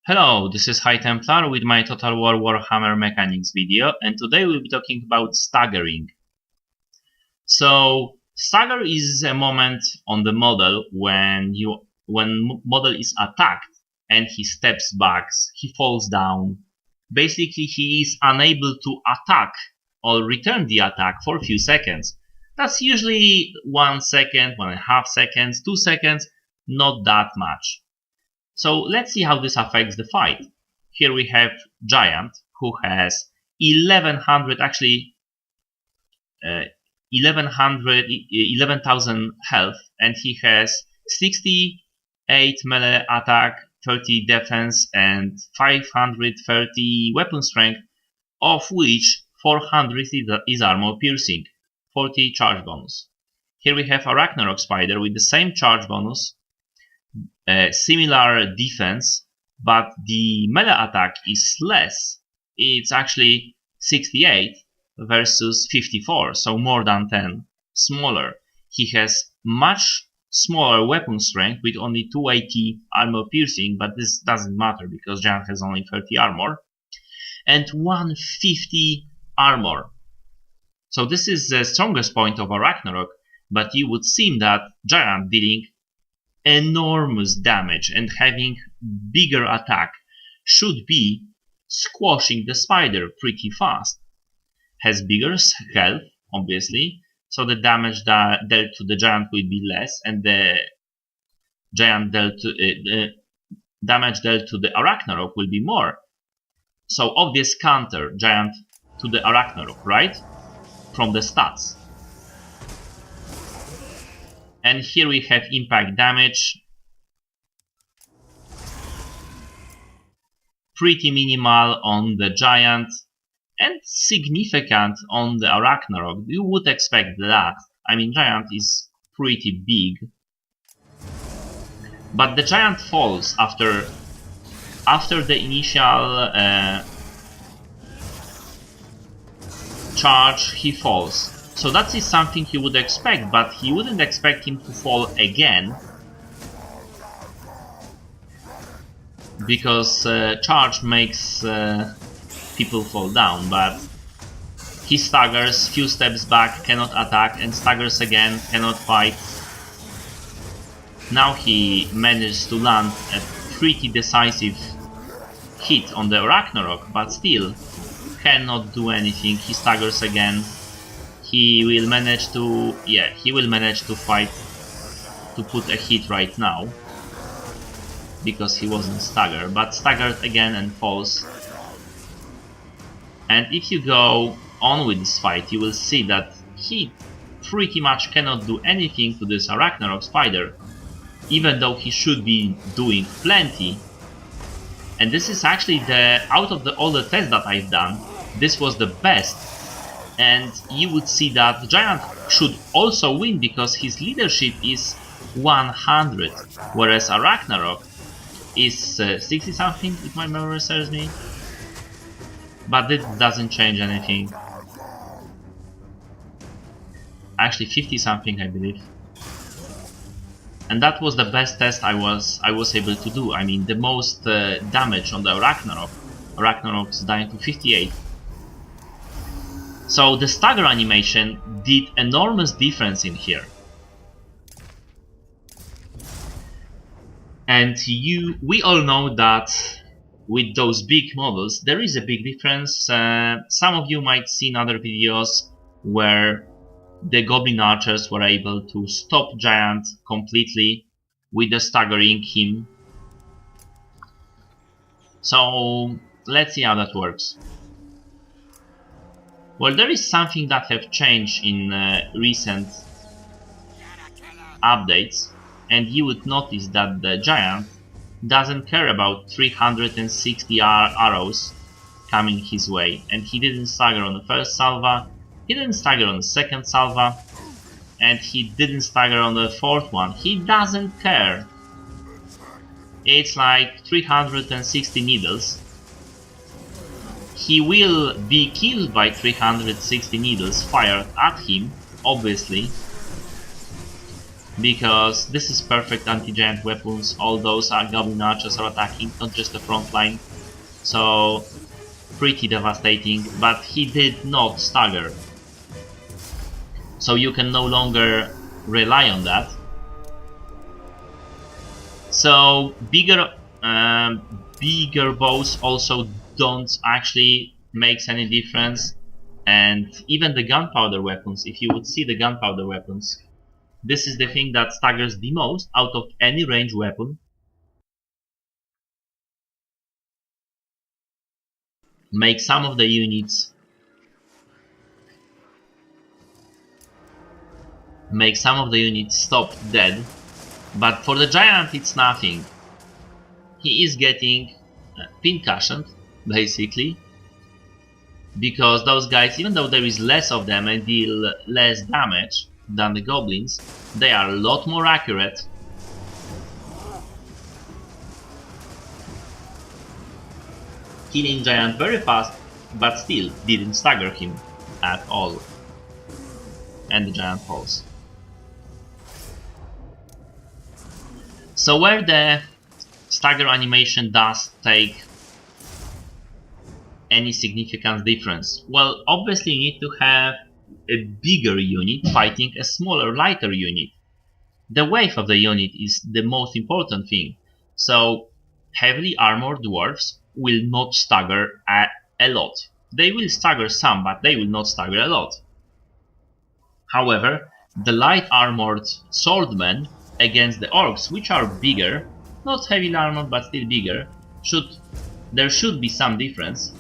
Hello, this is High Templar with my Total War Warhammer mechanics video, and today we'll be talking about staggering. So, stagger is a moment on the model when model is attacked and he steps back, he falls down. Basically, he is unable to attack or return the attack for a few seconds. That's usually 1 second, 1.5 seconds, 2 seconds, not that much. So let's see how this affects the fight. Here we have Giant, who has 11,000 health, and he has 68 melee attack, 30 defense, and 530 weapon strength, of which 400 is armor piercing, 40 charge bonus. Here we have a Ragnarok Spider with the same charge bonus, similar defense, but the melee attack is less. It's actually 68 versus 54, so more than 10 smaller. He has much smaller weapon strength with only 280 armor piercing, but this doesn't matter because Giant has only 30 armor, and 150 armor. So this is the strongest point of a Ragnarok, but you would seem that Giant dealing enormous damage and having bigger attack should be squashing the spider pretty fast. Has bigger health, obviously, so the damage dealt to the Giant will be less, and the damage dealt to the Ragnarok will be more. So obvious counter Giant to the Ragnarok, right? From the stats. And here we have impact damage. Pretty minimal on the Giant and significant on the Ragnarok. You would expect that. I mean, Giant is pretty big. But the Giant falls after the initial charge, he falls. So that is something you would expect, but you wouldn't expect him to fall again, because charge makes people fall down, but he staggers, few steps back, cannot attack, and staggers again, cannot fight. Now he managed to land a pretty decisive hit on the Ragnarok, but still cannot do anything. He staggers again. He will manage to fight, to put a hit right now, because he wasn't staggered, but staggered again and falls. And if you go on with this fight, you will see that he pretty much cannot do anything to this Ragnarok Spider, even though he should be doing plenty. And this is actually out of all the tests that I've done, this was the best. And you would see that the Giant should also win because his leadership is 100, whereas a Ragnarok is 60 something, if my memory serves me. But it doesn't change anything. Actually 50 something, I believe. And that was the best test I was able to do. I mean, the most damage on the Ragnarok. Ragnarok's dying to 58. So the stagger animation did enormous difference in here. And we all know that with those big models there is a big difference. Some of you might see in other videos where the Goblin Archers were able to stop Giant completely with the staggering him. So let's see how that works. Well, there is something that have changed in recent updates, and you would notice that the Giant doesn't care about 360 arrows coming his way, and he didn't stagger on the first salva, he didn't stagger on the second salva, and he didn't stagger on the fourth one. He doesn't care. It's like 360 needles. He will be killed by 360 needles fired at him, obviously. because this is perfect anti-giant weapons. All those are goblin archers are attacking, not just the front line. So pretty devastating, but he did not stagger. So you can no longer rely on that. So bigger bows also don't actually makes any difference, and even the gunpowder weapons, if you would see the gunpowder weapons, this is the thing that staggers the most out of any ranged weapon. Make some of the units stop dead, but for the giant it's nothing. He is getting pin-cushioned, basically, because those guys, even though there is less of them and deal less damage than the goblins, they are a lot more accurate. Killing giant very fast, but still didn't stagger him at all. And the giant falls. So where the stagger animation does take any significant difference? Well, obviously you need to have a bigger unit fighting a smaller, lighter unit. The weight of the unit is the most important thing. So heavily armored dwarves will not stagger a lot. They will stagger some, but they will not stagger a lot. However, the light armored swordmen against the orcs, which are bigger, not heavily armored but still bigger, there should be some difference.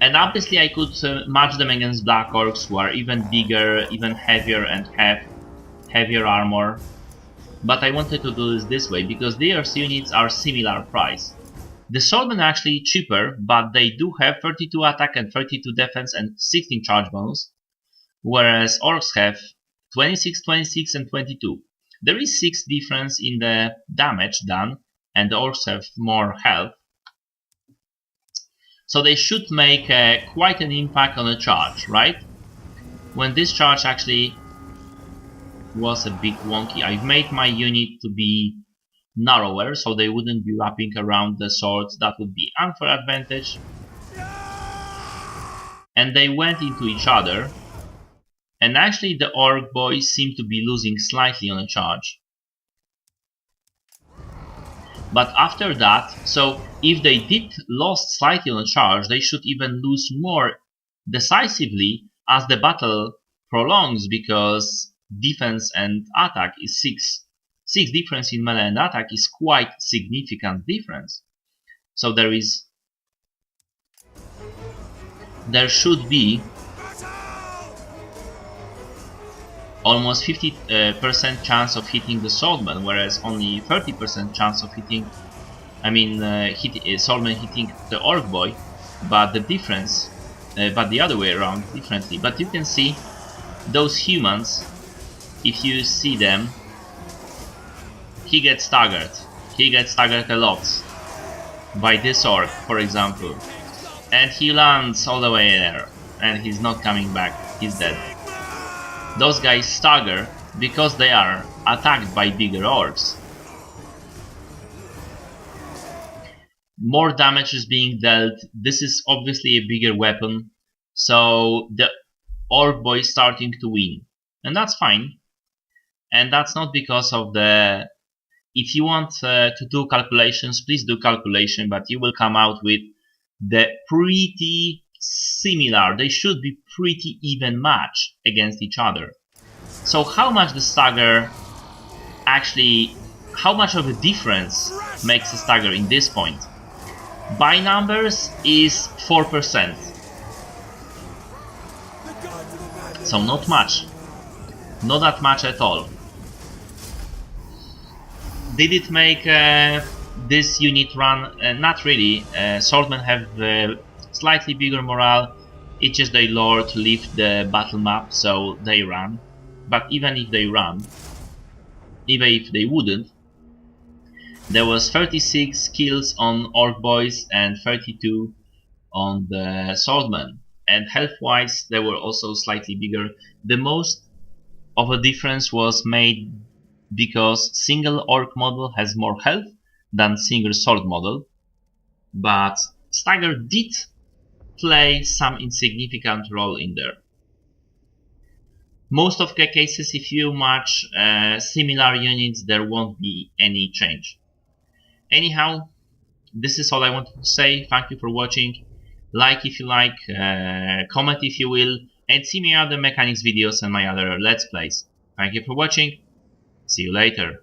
And obviously I could match them against black orcs, who are even bigger, even heavier, and have heavier armor. But I wanted to do this way because their units are similar price. The swordmen are actually cheaper, but they do have 32 attack and 32 defense and 16 charge bonus, whereas orcs have 26, 26 and 22. There is 6 difference in the damage done, and the orcs have more health. So they should make quite an impact on a charge, right? When this charge actually was a bit wonky, I've made my unit to be narrower so they wouldn't be wrapping around the swords. That would be unfair advantage. And they went into each other. And actually the orc boys seem to be losing slightly on a charge. But after that, so if they did lost slightly on a charge, they should even lose more decisively as the battle prolongs, because defense and attack is 6. 6 difference in melee and attack is quite significant difference. So there should be almost 50% chance of hitting the swordman, whereas only 30% chance of hitting, swordman hitting the orc boy, but the difference, but the other way around differently. But you can see those humans, if you see them, he gets staggered a lot by this orc, for example, and he lands all the way there, and he's not coming back, he's dead. Those guys stagger because they are attacked by bigger orcs. More damage is being dealt. This is obviously a bigger weapon, so the orc boy is starting to win, and that's fine. And that's not because of the... If you want to do calculations, please do calculation, but you will come out with the pretty similar, they should be pretty even match against each other. So how much the stagger actually, how much of a difference makes a stagger in this point? By numbers is 4%. So not much. Not that much at all. Did it make this unit run? Not really. Swordmen have slightly bigger morale. It's just they lore to lift the battle map, so they run. But even if they run, even if they wouldn't, there was 36 kills on orc boys and 32 on the swordmen. And health-wise, they were also slightly bigger. The most of a difference was made because single orc model has more health than single sword model, but Stagger did play some insignificant role in there. Most of the cases, if you match similar units, there won't be any change. Anyhow, this is all I wanted to say. Thank you for watching. Like if you like, comment if you will, and see my other mechanics videos and my other let's plays. Thank you for watching. See you later.